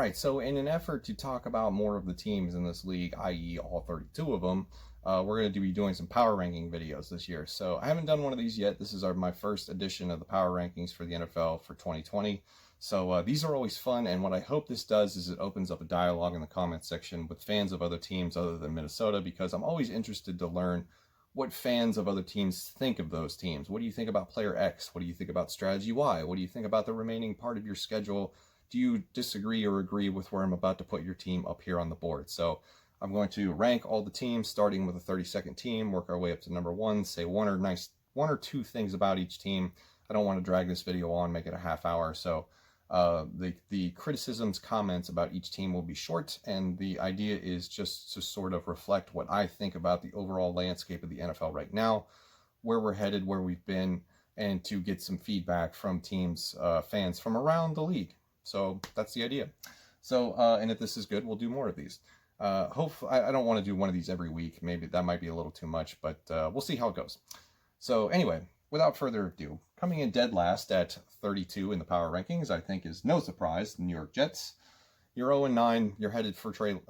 right, so in an effort to talk about more of the teams in this league, i.e. all 32 of them, we're going to be doing some power ranking videos this year. So I haven't done one of these yet. This is my first edition of the power rankings for the NFL for 2020. So these are always fun, and what I hope this does is it opens up a dialogue in the comment section with fans of other teams other than Minnesota, because I'm always interested to learn what fans of other teams think of those teams. What do you think about player X? What do you think about strategy Y? What do you think about the remaining part of your schedule? Do you disagree or agree with where I'm about to put your team up here on the board? So I'm going to rank all the teams, starting with a 32nd team, work our way up to number one, say one or two things about each team. I don't want to drag this video on, make it a half hour. So the criticisms, comments about each team will be short, and the idea is just to sort of reflect what I think about the overall landscape of the NFL right now, where we're headed, where we've been, and to get some feedback from teams, fans from around the league. So that's the idea. So, and if this is good, we'll do more of these. Hopefully, I don't want to do one of these every week. Maybe that might be a little too much, but we'll see how it goes. So anyway, without further ado, coming in dead last at 32 in the power rankings, I think is no surprise, the New York Jets. You're 0-9. You're headed for can't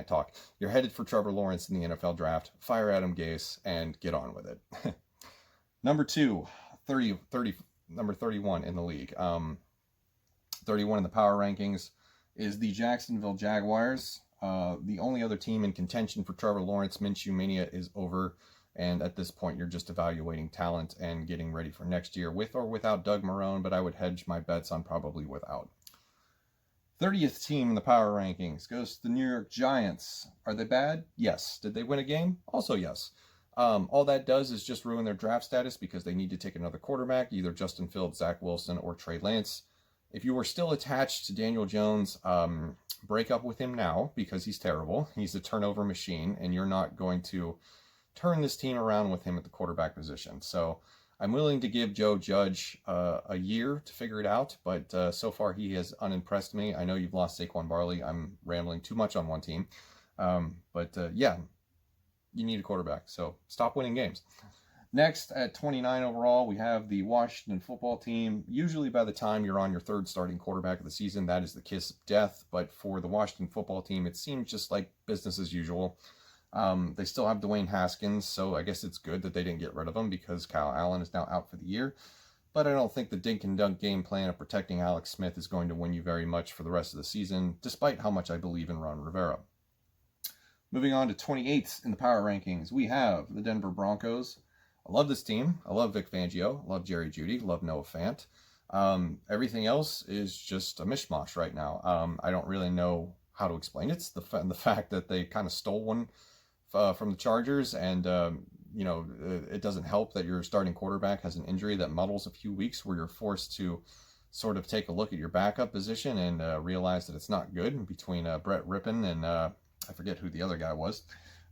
talk. You're headed for Trevor Lawrence in the NFL draft. Fire Adam Gase and get on with it. Number 31 in the league. 31 in the power rankings is the Jacksonville Jaguars. The only other team in contention for Trevor Lawrence. Minshew Mania is over, and at this point you're just evaluating talent and getting ready for next year with or without Doug Marrone, but I would hedge my bets on probably without. 30th team in the power rankings goes to the New York Giants. Are they bad? Yes. Did they win a game? Also yes. All that does is just ruin their draft status because they need to take another quarterback, either Justin Fields, Zach Wilson, or Trey Lance. If you were still attached to Daniel Jones, break up with him now because he's terrible. He's a turnover machine, and you're not going to turn this team around with him at the quarterback position. So I'm willing to give Joe Judge a year to figure it out, but so far he has unimpressed me. I know you've lost Saquon Barkley. I'm rambling too much on one team. Yeah, you need a quarterback, so stop winning games. Next, at 29 overall, we have the Washington football team. Usually by the time you're on your third starting quarterback of the season, that is the kiss of death. But for the Washington football team, it seems just like business as usual. They still have Dwayne Haskins, so I guess it's good that they didn't get rid of him because Kyle Allen is now out for the year. But I don't think the dink and dunk game plan of protecting Alex Smith is going to win you very much for the rest of the season, despite how much I believe in Ron Rivera. Moving on to 28th in the power rankings, we have the Denver Broncos. I love this team. I love Vic Fangio. I love Jerry Jeudy. Love Noah Fant. Everything else is just a mishmash right now. I don't really know how to explain it. It's the fact that they kind of stole one from the Chargers, and it doesn't help that your starting quarterback has an injury that muddles a few weeks, where you're forced to sort of take a look at your backup position and realize that it's not good between Brett Rippon and I forget who the other guy was.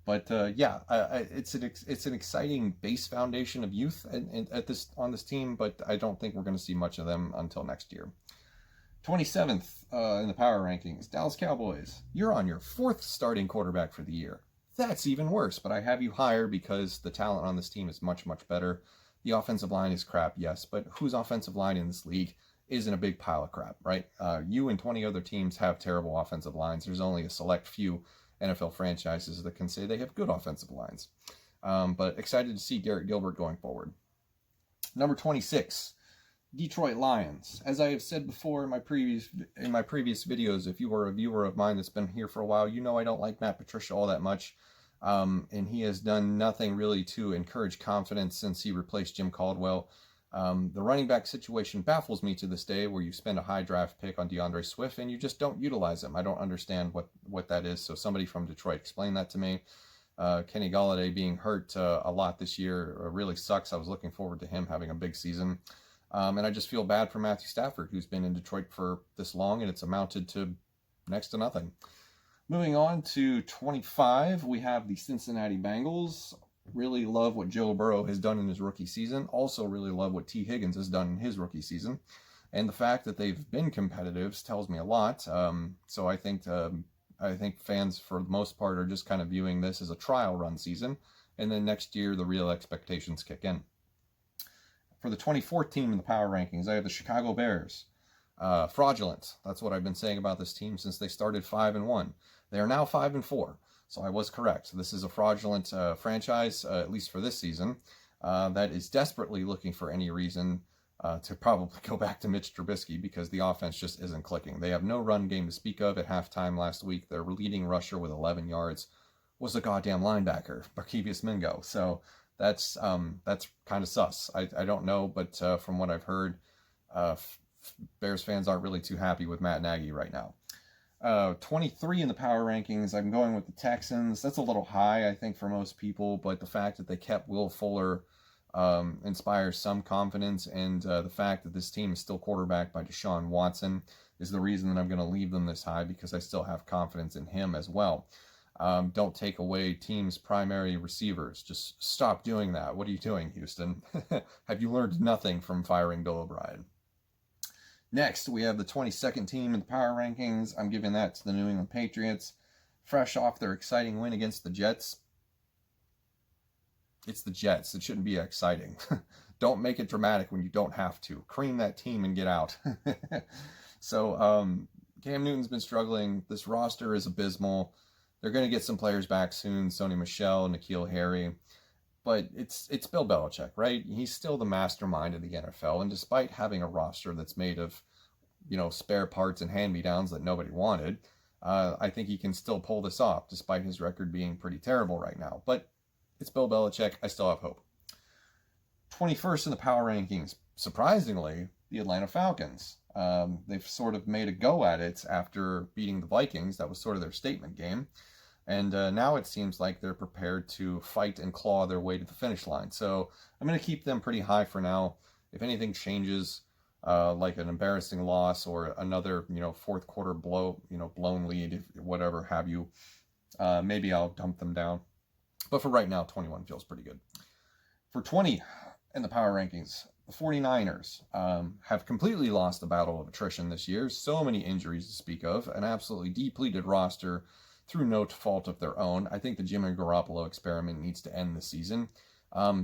But it's an exciting base foundation of youth on this team, but I don't think we're going to see much of them until next year. 27th in the power rankings, Dallas Cowboys. You're on your fourth starting quarterback for the year. That's even worse, but I have you higher because the talent on this team is much, much better. The offensive line is crap, yes, but whose offensive line in this league isn't a big pile of crap, right? You and 20 other teams have terrible offensive lines. There's only a select few NFL franchises that can say they have good offensive lines. But excited to see Garrett Gilbert going forward. Number 26, Detroit Lions. As I have said before in my previous videos, if you are a viewer of mine that's been here for a while, you know I don't like Matt Patricia all that much. And he has done nothing really to encourage confidence since he replaced Jim Caldwell. The running back situation baffles me to this day, where you spend a high draft pick on DeAndre Swift and you just don't utilize him. I don't understand what that is. So somebody from Detroit explain that to me. Kenny Golladay being hurt a lot this year really sucks. I was looking forward to him having a big season. And I just feel bad for Matthew Stafford, who's been in Detroit for this long, and it's amounted to next to nothing. Moving on to 25, we have the Cincinnati Bengals. Really love what Joe Burrow has done in his rookie season. Also really love what T. Higgins has done in his rookie season. And the fact that they've been competitive tells me a lot. So I think fans, for the most part, are just kind of viewing this as a trial run season. And then next year, the real expectations kick in. For the 24th team in the power rankings, I have the Chicago Bears. Fraudulent. That's what I've been saying about this team since they started 5-1. They are now 5-4. So I was correct. This is a fraudulent franchise, at least for this season, that is desperately looking for any reason to probably go back to Mitch Trubisky because the offense just isn't clicking. They have no run game to speak of at halftime last week. Their leading rusher with 11 yards was a goddamn linebacker, Barkevius Mingo. So that's kind of sus. I don't know, but from what I've heard, Bears fans aren't really too happy with Matt Nagy right now. 23 in the power rankings, I'm going with the Texans. That's a little high, I think, for most people, but the fact that they kept Will Fuller inspires some confidence, and the fact that this team is still quarterbacked by Deshaun Watson is the reason that I'm going to leave them this high, because I still have confidence in him as well. Don't take away teams' primary receivers. Just stop doing that. What are you doing, Houston? Have you learned nothing from firing Bill O'Brien? Next, we have the 22nd team in the power rankings. I'm giving that to the New England Patriots. Fresh off their exciting win against the Jets. It's the Jets. It shouldn't be exciting. Don't make it dramatic when you don't have to. Cream that team and get out. So, Cam Newton's been struggling. This roster is abysmal. They're going to get some players back soon. Sony Michel, N'Keal Harry. But it's Bill Belichick, right? He's still the mastermind of the NFL, and despite having a roster that's made of, spare parts and hand-me-downs that nobody wanted, I think he can still pull this off, despite his record being pretty terrible right now. But it's Bill Belichick. I still have hope. 21st in the power rankings, surprisingly, the Atlanta Falcons. They've sort of made a go at it after beating the Vikings. That was sort of their statement game. And now it seems like they're prepared to fight and claw their way to the finish line. So I'm going to keep them pretty high for now. If anything changes, like an embarrassing loss or another, fourth quarter blown lead, whatever have you, maybe I'll dump them down. But for right now, 21 feels pretty good. For 20 in the power rankings, the 49ers have completely lost the battle of attrition this year. So many injuries to speak of, an absolutely depleted roster through no fault of their own. I think the Jimmy Garoppolo experiment needs to end this season.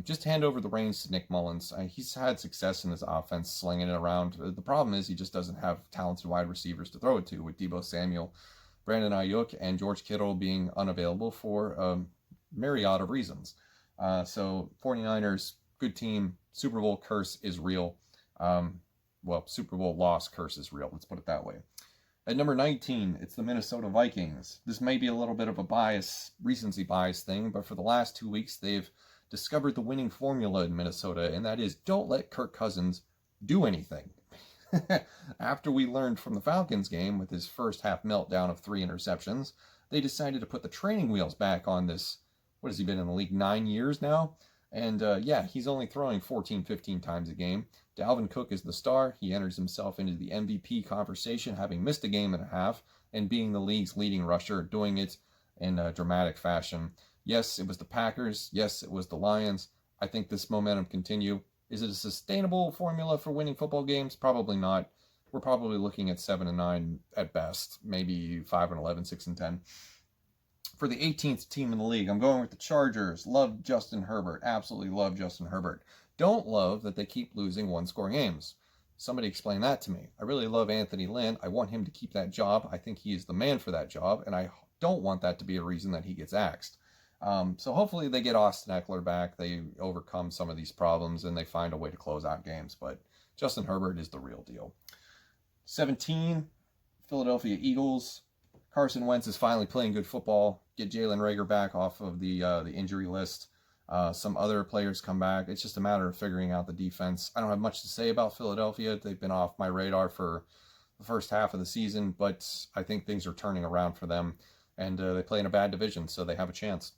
Just hand over the reins to Nick Mullins. He's had success in his offense, slinging it around. The problem is he just doesn't have talented wide receivers to throw it to, with Deebo Samuel, Brandon Ayuk, and George Kittle being unavailable for a myriad of reasons. So 49ers, good team. Super Bowl curse is real. Super Bowl loss curse is real. Let's put it that way. At number 19, it's the Minnesota Vikings. This may be a little bit of a recency bias thing, but for the last 2 weeks, they've discovered the winning formula in Minnesota, and that is don't let Kirk Cousins do anything. After we learned from the Falcons game with his first half meltdown of 3 interceptions, they decided to put the training wheels back on this. What has he been in the league, 9 years now? And he's only throwing 14, 15 times a game. Dalvin Cook is the star. He enters himself into the MVP conversation, having missed a game and a half, and being the league's leading rusher, doing it in a dramatic fashion. Yes, it was the Packers. Yes, it was the Lions. I think this momentum continue. Is it a sustainable formula for winning football games? Probably not. We're probably looking at 7-9 at best, maybe 5-11, 6-10. For the 18th team in the league, I'm going with the Chargers. Love Justin Herbert. Absolutely love Justin Herbert. Don't love that they keep losing one-score games. Somebody explain that to me. I really love Anthony Lynn. I want him to keep that job. I think he is the man for that job, and I don't want that to be a reason that he gets axed. So hopefully they get Austin Eckler back. They overcome some of these problems, and they find a way to close out games. But Justin Herbert is the real deal. 17, Philadelphia Eagles. Carson Wentz is finally playing good football. Get Jalen Reagor back off of the injury list. Some other players come back. It's just a matter of figuring out the defense. I don't have much to say about Philadelphia. They've been off my radar for the first half of the season, but I think things are turning around for them. And they play in a bad division, so they have a chance.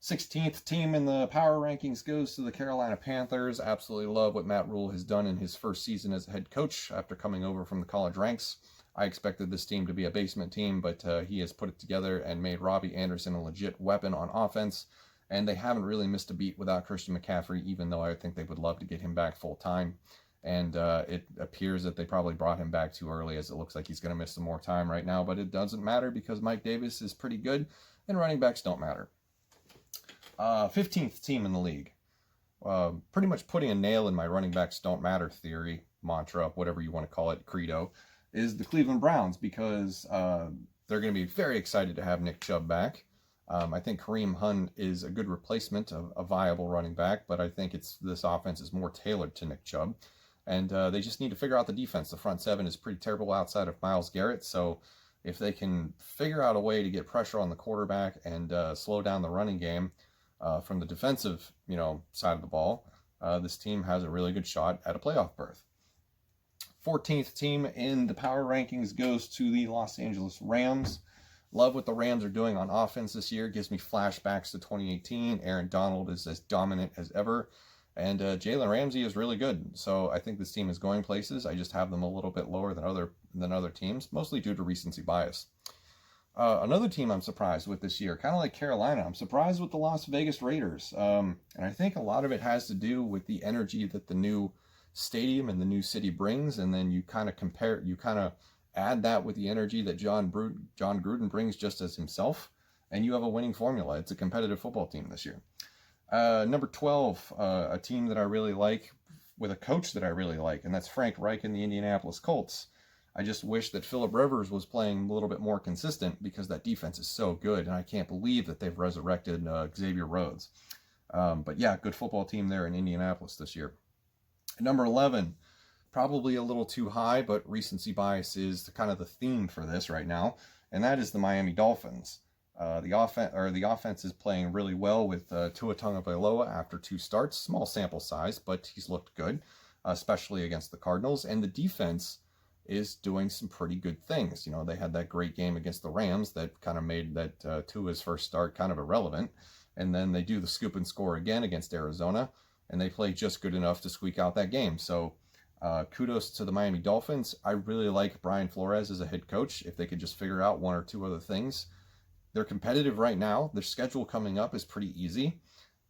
16th team in the power rankings goes to the Carolina Panthers. Absolutely love what Matt Rule has done in his first season as a head coach after coming over from the college ranks. I expected this team to be a basement team, but he has put it together and made Robbie Anderson a legit weapon on offense. And they haven't really missed a beat without Christian McCaffrey, even though I think they would love to get him back full time. And it appears that they probably brought him back too early, as it looks like he's going to miss some more time right now. But it doesn't matter because Mike Davis is pretty good, and running backs don't matter. 15th team in the league. Pretty much putting a nail in my running backs don't matter theory. mantra, whatever you want to call it, credo, is the Cleveland Browns, because they're going to be very excited to have Nick Chubb back. I think Kareem Hunt is a good replacement of a viable running back, but I think this offense is more tailored to Nick Chubb. And they just need to figure out the defense. The front seven is pretty terrible outside of Myles Garrett. So if they can figure out a way to get pressure on the quarterback and slow down the running game from the defensive, side of the ball, this team has a really good shot at a playoff berth. 14th team in the power rankings goes to the Los Angeles Rams. Love what the Rams are doing on offense this year. Gives me flashbacks to 2018. Aaron Donald is as dominant as ever. And Jalen Ramsey is really good. So I think this team is going places. I just have them a little bit lower than other teams, mostly due to recency bias. Another team I'm surprised with this year, kind of like Carolina, I'm surprised with the Las Vegas Raiders. And I think a lot of it has to do with the energy that the new stadium and the new city brings. And then you kind of add that with the energy that John Gruden brings just as himself, and you have a winning formula. It's a competitive football team this year. Number 12, a team that I really like with a coach that I really like, and that's Frank Reich and the Indianapolis Colts. I just wish that Phillip Rivers was playing a little bit more consistent, because that defense is so good, and I can't believe that they've resurrected Xavier Rhodes. But yeah, good football team there in Indianapolis this year. Number 11, probably a little too high, but recency bias is kind of the theme for this right now, and that is the Miami Dolphins. The offense is playing really well with Tua Tagovailoa after 2 starts. Small sample size, but he's looked good, especially against the Cardinals. And the defense is doing some pretty good things. They had that great game against the Rams that kind of made that Tua's first start kind of irrelevant. And then they do the scoop and score again against Arizona, and they play just good enough to squeak out that game. So kudos to the Miami Dolphins. I really like Brian Flores as a head coach. If they could just figure out 1 or 2 other things. They're competitive right now. Their schedule coming up is pretty easy.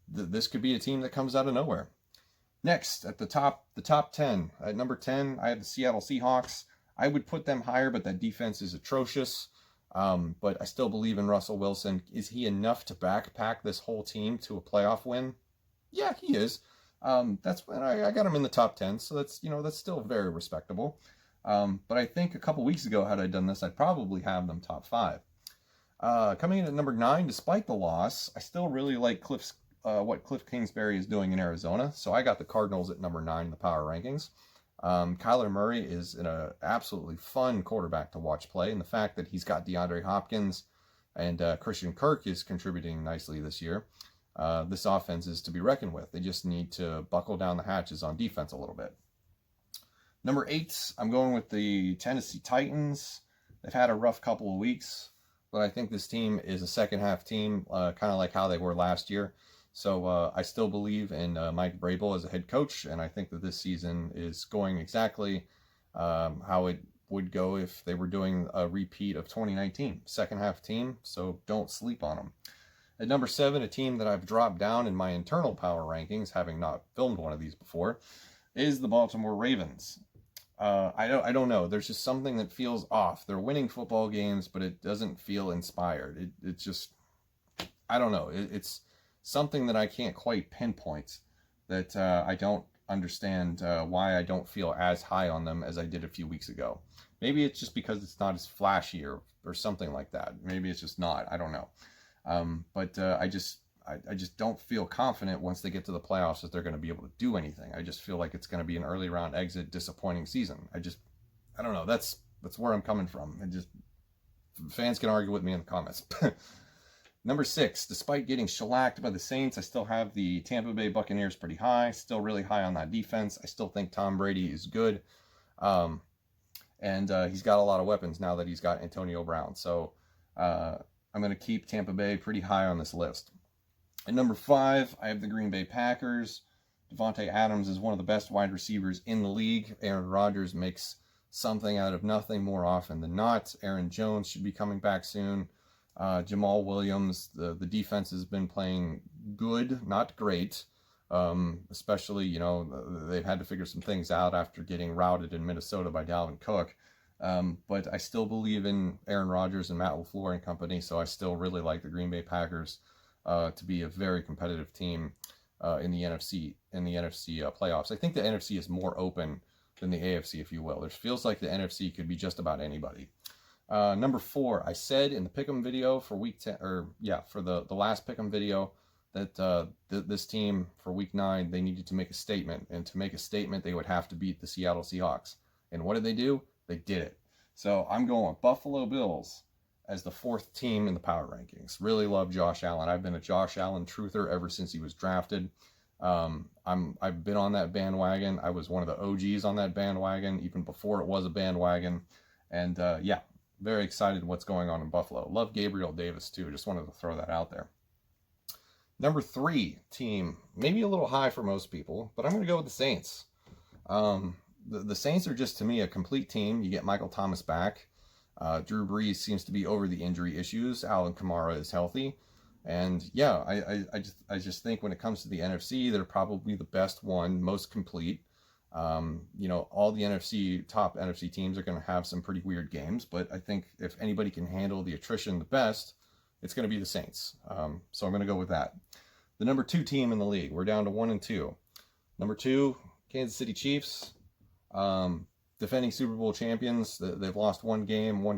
This could be a team that comes out of nowhere. Next, at the top 10. At number 10, I have the Seattle Seahawks. I would put them higher, but that defense is atrocious. But I still believe in Russell Wilson. Is he enough to backpack this whole team to a playoff win? Yeah, he is. That's when I got him in the top 10, so that's still very respectable. But I think a couple weeks ago, had I done this, I'd probably have them top 5. Coming in at number 9, despite the loss, I still really like what Cliff Kingsbury is doing in Arizona. So I got the Cardinals at number 9 in the power rankings. Kyler Murray is an absolutely fun quarterback to watch play, and the fact that he's got DeAndre Hopkins and Christian Kirk is contributing nicely this year. This offense is to be reckoned with. They just need to buckle down the hatches on defense a little bit. Number 8, I'm going with the Tennessee Titans. They've had a rough couple of weeks, but I think this team is a second-half team, kind of like how they were last year. So I still believe in Mike Vrabel as a head coach, and I think that this season is going exactly how it would go if they were doing a repeat of 2019. Second-half team, so don't sleep on them. At number 7, a team that I've dropped down in my internal power rankings, having not filmed one of these before, is the Baltimore Ravens. I don't know. There's just something that feels off. They're winning football games, but it doesn't feel inspired. It's just, I don't know. It's something that I can't quite pinpoint, that I don't understand why I don't feel as high on them as I did a few weeks ago. Maybe it's just because it's not as flashy or something like that. Maybe it's just not. I don't know. But I just don't feel confident once they get to the playoffs that they're going to be able to do anything. I just feel like it's going to be an early round exit, disappointing season. I don't know. That's where I'm coming from. Fans can argue with me in the comments. Number 6, despite getting shellacked by the Saints, I still have the Tampa Bay Buccaneers pretty high. Still really high on that defense. I still think Tom Brady is good. And he's got a lot of weapons now that he's got Antonio Brown. So I'm going to keep Tampa Bay pretty high on this list. At number 5, I have the Green Bay Packers. Devontae Adams is one of the best wide receivers in the league. Aaron Rodgers makes something out of nothing more often than not. Aaron Jones should be coming back soon. Jamal Williams, the defense has been playing good, not great. Especially, they've had to figure some things out after getting routed in Minnesota by Dalvin Cook. But I still believe in Aaron Rodgers and Matt LaFleur and company, so I still really like the Green Bay Packers to be a very competitive team in the NFC playoffs. I think the NFC is more open than the AFC, if you will. It feels like the NFC could be just about anybody. Number 4, I said in the Pick'em video for week 10, for the last Pick'em video, that this team for week 9, they needed to make a statement. And to make a statement, they would have to beat the Seattle Seahawks. And what did they do? They did it. So I'm going with Buffalo Bills as the 4th team in the power rankings. Really love Josh Allen. I've been a Josh Allen truther ever since he was drafted. I've been on that bandwagon. I was one of the OGs on that bandwagon, even before it was a bandwagon. And very excited what's going on in Buffalo. Love Gabriel Davis too. Just wanted to throw that out there. Number 3 team, maybe a little high for most people, but I'm going to go with the Saints. The Saints are just, to me, a complete team. You get Michael Thomas back. Drew Brees seems to be over the injury issues. Alvin Kamara is healthy. And yeah, I just think when it comes to the NFC, they're probably the best one, most complete. All the top NFC teams are going to have some pretty weird games, but I think if anybody can handle the attrition the best, it's going to be the Saints. So I'm going to go with that. The number 2 team in the league. We're down to 1 and 2. Number 2, Kansas City Chiefs. Defending Super Bowl champions. They've lost one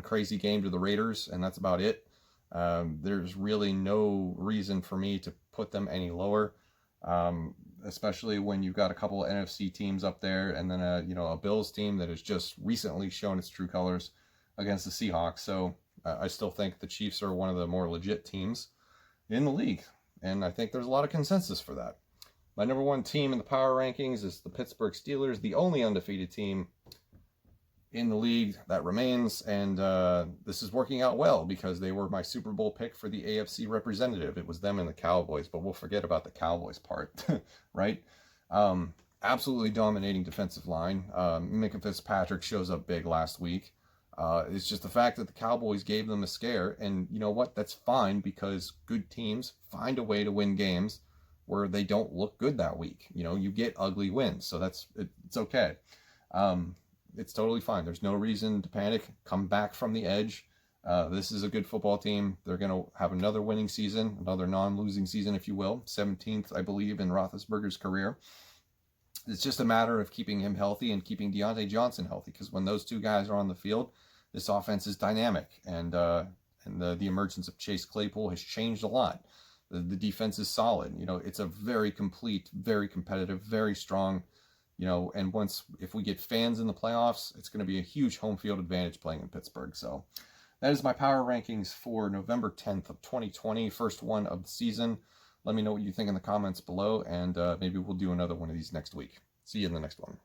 crazy game to the Raiders, and that's about it. There's really no reason for me to put them any lower, especially when you've got a couple of NFC teams up there, and then a Bills team that has just recently shown its true colors against the Seahawks. So I still think the Chiefs are one of the more legit teams in the league, and I think there's a lot of consensus for that. My number 1 team in the power rankings is the Pittsburgh Steelers, the only undefeated team in the league that remains, and this is working out well because they were my Super Bowl pick for the AFC representative. It was them and the Cowboys, but we'll forget about the Cowboys part, right? Absolutely dominating defensive line. Minka Fitzpatrick shows up big last week. It's just the fact that the Cowboys gave them a scare, and you know what? That's fine because good teams find a way to win games where they don't look good that week. You get ugly wins, so it's okay. It's totally fine. There's no reason to panic. Come back from the edge. This is a good football team. They're going to have another winning season, another non-losing season, if you will. 17th, I believe, in Roethlisberger's career. It's just a matter of keeping him healthy and keeping Deontay Johnson healthy, because when those two guys are on the field, this offense is dynamic, and the emergence of Chase Claypool has changed a lot. The defense is solid. It's a very complete, very competitive, very strong, and if we get fans in the playoffs, it's going to be a huge home field advantage playing in Pittsburgh. So that is my power rankings for November 10th of 2020, first one of the season. Let me know what you think in the comments below, and maybe we'll do another one of these next week. See you in the next one.